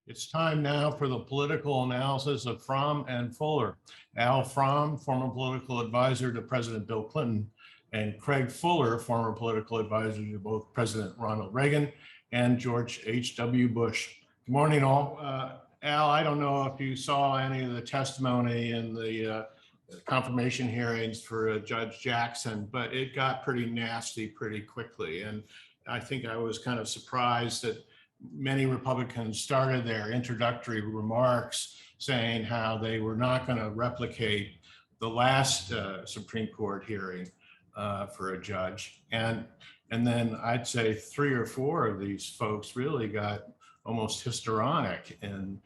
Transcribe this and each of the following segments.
It's time now for the political analysis of Fromm and Fuller. Al Fromm, former political advisor to President Bill Clinton, and Craig Fuller, former political advisor to both President Ronald Reagan and George H.W. Bush. Good morning, all. Al, I don't know if you saw any of the testimony in the confirmation hearings for Judge Jackson, but it got pretty nasty pretty quickly. And I think I was kind of surprised that many Republicans started their introductory remarks saying how they were not going to replicate the last Supreme Court hearing for a judge. And then I'd say 3 or 4 of these folks really got almost histrionic and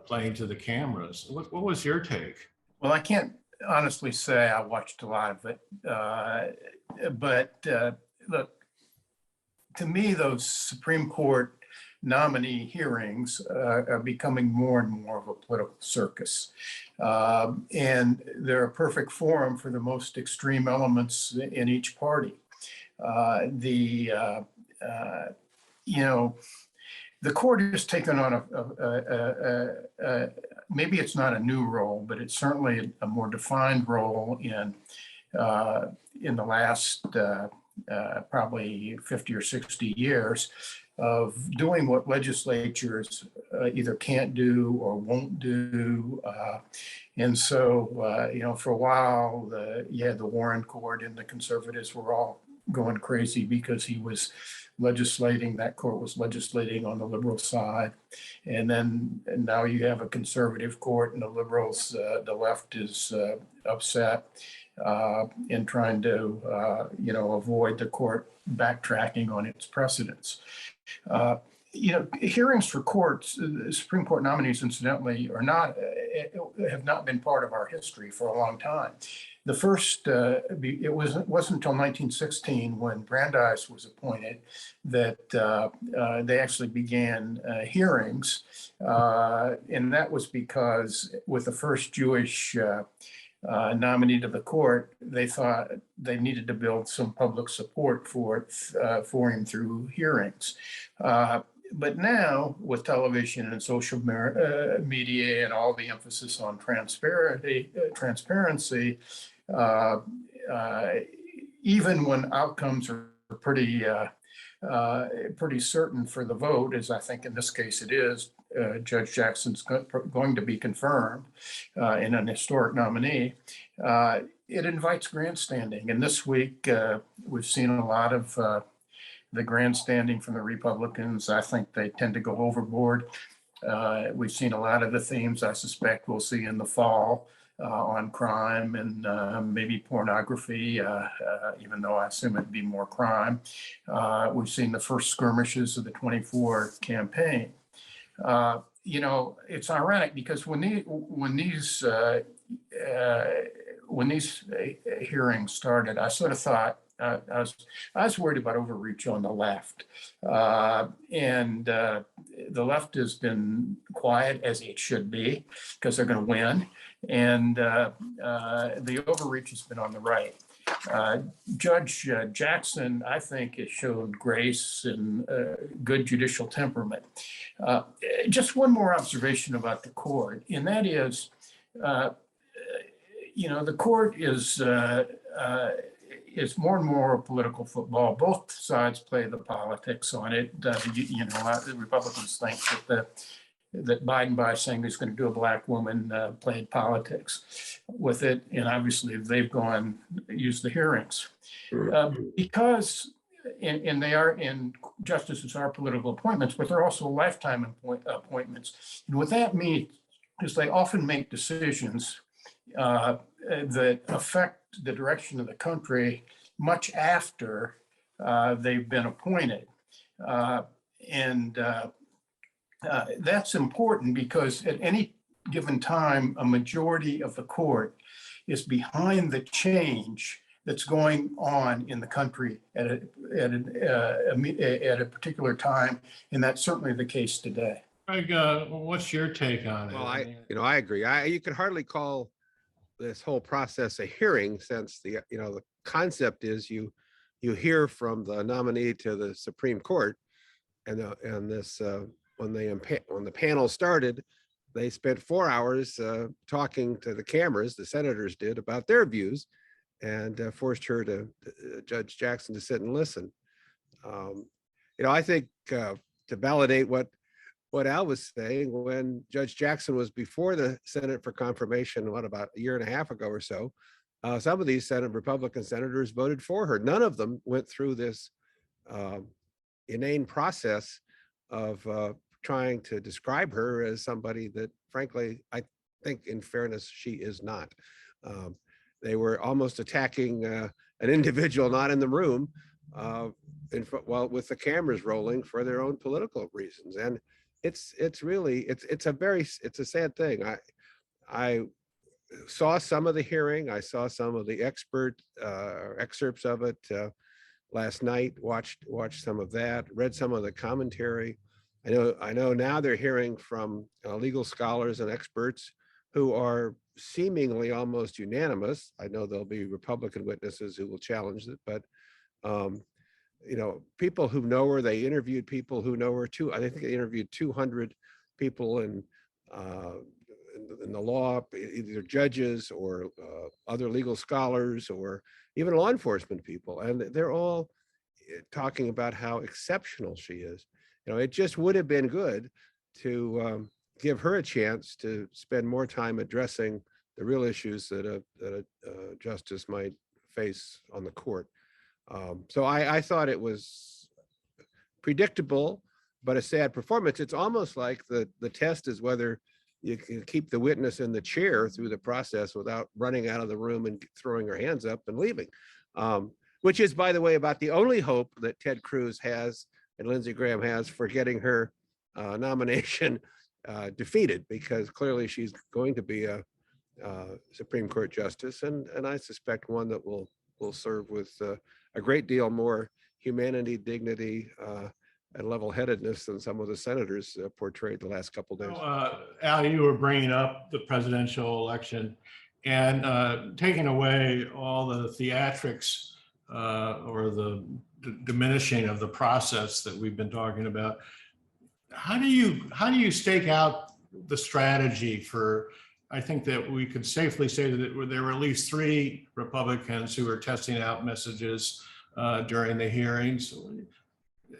playing to the cameras. What was your take? Well, I can't honestly say I watched a lot of it, but look, to me, those Supreme Court nominee hearings are becoming more and more of a political circus. And they're a perfect forum for the most extreme elements in each party. The court has taken on maybe it's not a new role, but it's certainly a more defined role in the last probably 50 or 60 years of doing what legislatures either can't do or won't do. And so, for a while, the Warren court and the conservatives were all going crazy because he was legislating, that court was legislating on the liberal side. And now you have a conservative court and the liberals, the left is upset in trying to, avoid the court backtracking on its precedents. Hearings for courts, Supreme Court nominees, incidentally, have not been part of our history for a long time. The first, it wasn't until 1916 when Brandeis was appointed that they actually began hearings, and that was because with the first Jewish nominee to the court, they thought they needed to build some public support for him through hearings. But now, with television and social media and all the emphasis on transparency, even when outcomes are pretty certain for the vote, as I think in this case it is, Judge Jackson's going to be confirmed in an historic nominee, it invites grandstanding. And this week, we've seen a lot of the grandstanding from the Republicans. I think they tend to go overboard. We've seen a lot of the themes I suspect we'll see in the fall on crime and maybe pornography, even though I assume it'd be more crime. We've seen the first skirmishes of the 24 campaign. It's ironic because when these hearings started, I sort of thought I was worried about overreach on the left, and the left has been quiet, as it should be, because they're going to win, and the overreach has been on the right. Judge Jackson, I think, has showed grace and good judicial temperament. Just one more observation about the court, and that is, the court is more and more a political football. Both sides play the politics on it. The Republicans think that Biden, by saying he's going to do a black woman, played politics with it. And obviously they've used the hearings because, and they are, and justices are political appointments, but they're also lifetime appointments. And what that means is they often make decisions that affect the direction of the country much after they've been appointed. That's important because at any given time, a majority of the court is behind the change that's going on in the country at a particular time, and that's certainly the case today. Craig, what's your take on it? Well, I agree. You could hardly call this whole process a hearing, since the concept is you hear from the nominee to the Supreme Court, and this when the panel started, they spent 4 hours talking to the cameras, the senators did, about their views, and forced her to Judge Jackson to sit and listen. I think to validate what Al was saying, when Judge Jackson was before the Senate for confirmation, about a year and a half ago or so, some of these Republican senators voted for her. None of them went through this inane process of trying to describe her as somebody that, frankly, I think in fairness, she is not. They were almost attacking an individual not in the room with the cameras rolling for their own political reasons. And it's a sad thing. I saw some of the hearing. I saw some of the excerpts of it last night, watched some of that, read some of the commentary. I know now they're hearing from legal scholars and experts who are seemingly almost unanimous. I know there'll be Republican witnesses who will challenge it, but people who know her, they interviewed people who know her too. I think they interviewed 200 people in the law, either judges or other legal scholars or even law enforcement people. And they're all talking about how exceptional she is. It just would have been good to give her a chance to spend more time addressing the real issues that a justice might face on the court. So I thought it was predictable, but a sad performance. It's almost like the test is whether you can keep the witness in the chair through the process without running out of the room and throwing her hands up and leaving, which is, by the way, about the only hope that Ted Cruz has and Lindsey Graham has for getting her nomination defeated, because clearly she's going to be a Supreme Court justice, and I suspect one that will serve with a great deal more humanity, dignity, and level-headedness than some of the senators portrayed the last couple of days. Al, you were bringing up the presidential election and taking away all the theatrics or the diminishing of the process that we've been talking about. How do you stake out the strategy for? I think that we could safely say that there were at least 3 Republicans who were testing out messages during the hearings.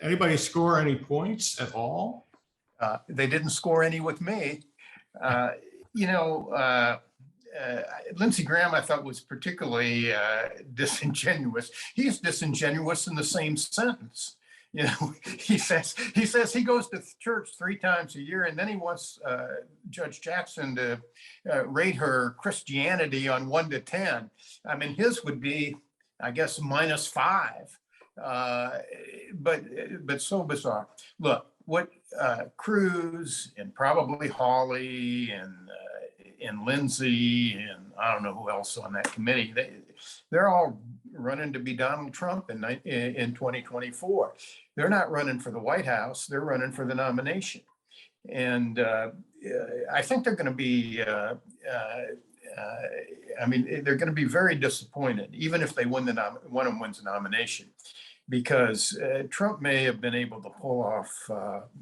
Anybody score any points at all? They didn't score any with me. Lindsey Graham, I thought, was particularly disingenuous. He's disingenuous in the same sentence. He says he goes to church 3 times a year, and then he wants Judge Jackson to rate her Christianity on 1 to 10. I mean, his would be, I guess, -5. But so bizarre. Look, what Cruz and probably Hawley and Lindsey and I don't know who else on that committee, they're all running to be Donald Trump in 2024. They're not running for the White House. They're running for the nomination. And I think they're going to be, they're going to be very disappointed, even if they win one of them wins the nomination, because Trump may have been able to pull off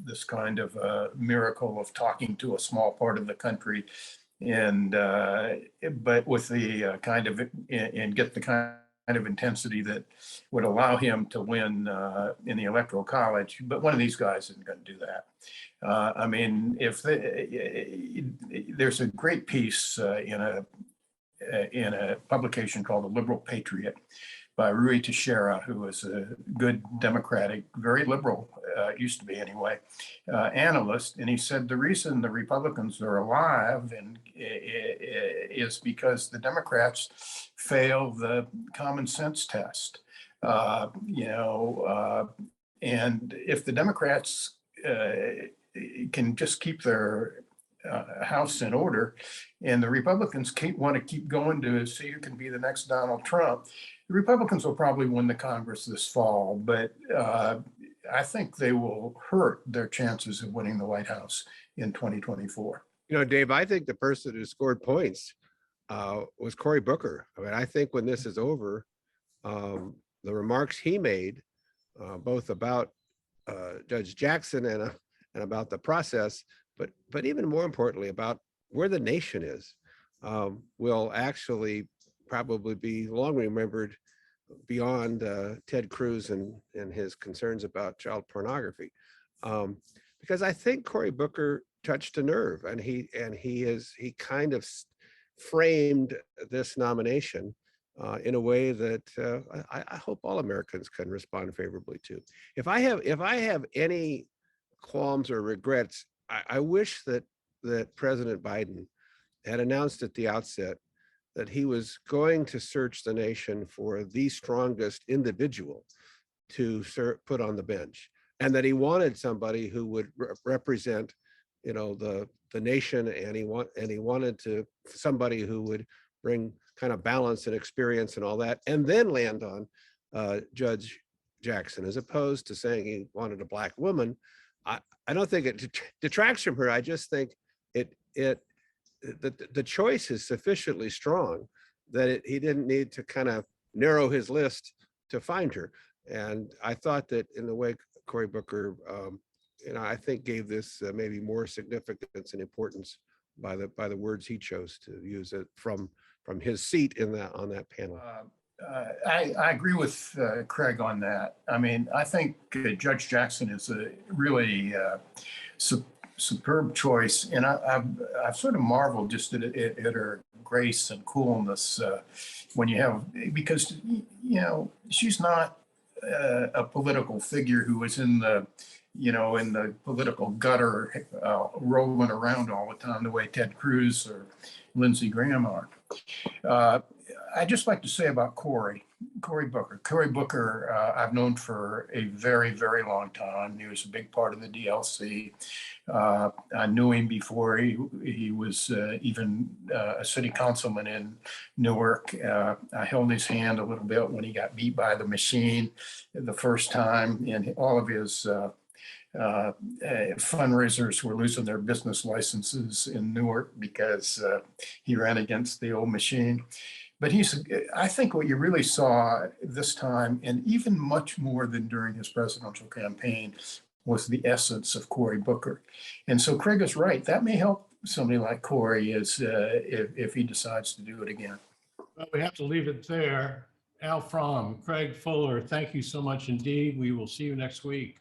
this kind of miracle of talking to a small part of the country, and but with the kind of and get the kind of intensity that would allow him to win in the Electoral College. But one of these guys isn't going to do that. If there's a great piece in a publication called The Liberal Patriot by Rui Teixeira, who is a good Democratic, very liberal, used to be anyway, analyst. And he said the reason the Republicans are alive is because the Democrats fail the common sense test. And if the Democrats can just keep their house in order, and the Republicans want to keep going to see who can be the next Donald Trump, the Republicans will probably win the Congress this fall, but I think they will hurt their chances of winning the White House in 2024. Dave, I think the person who scored points was Cory Booker. I think when this is over, the remarks he made, both about Judge Jackson and about the process, but even more importantly, about where the nation is, will actually probably be long remembered beyond Ted Cruz and his concerns about child pornography. Because I think Cory Booker touched a nerve, and he kind of framed this nomination in a way that I hope all Americans can respond favorably to. If I have any qualms or regrets, I wish that President Biden had announced at the outset that he was going to search the nation for the strongest individual to put on the bench, and that he wanted somebody who would represent, the nation, and he wanted somebody who would bring kind of balance and experience and all that, and then land on Judge Jackson, as opposed to saying he wanted a Black woman. I don't think it detracts from her. I just think the choice is sufficiently strong that he didn't need to kind of narrow his list to find her. And I thought that in the way Cory Booker, I think gave this maybe more significance and importance by the words he chose to use it from his seat on that panel. I agree with Craig on that. I mean, I think Judge Jackson is a really superb choice, and I've sort of marveled just at her grace and coolness when you have, because she's not a political figure who is in the political gutter rolling around all the time the way Ted Cruz or Lindsey Graham are. I'd just like to say about Cory Booker. Cory Booker, I've known for a very, very long time. He was a big part of the DLC. I knew him before he was even a city councilman in Newark. I held his hand a little bit when he got beat by the machine the first time, and all of his fundraisers were losing their business licenses in Newark because he ran against the old machine. But I think what you really saw this time, and even much more than during his presidential campaign, was the essence of Cory Booker. And so Craig is right. That may help somebody like Cory if he decides to do it again. Well, we have to leave it there. Al Fromm, Craig Fuller, thank you so much indeed. We will see you next week.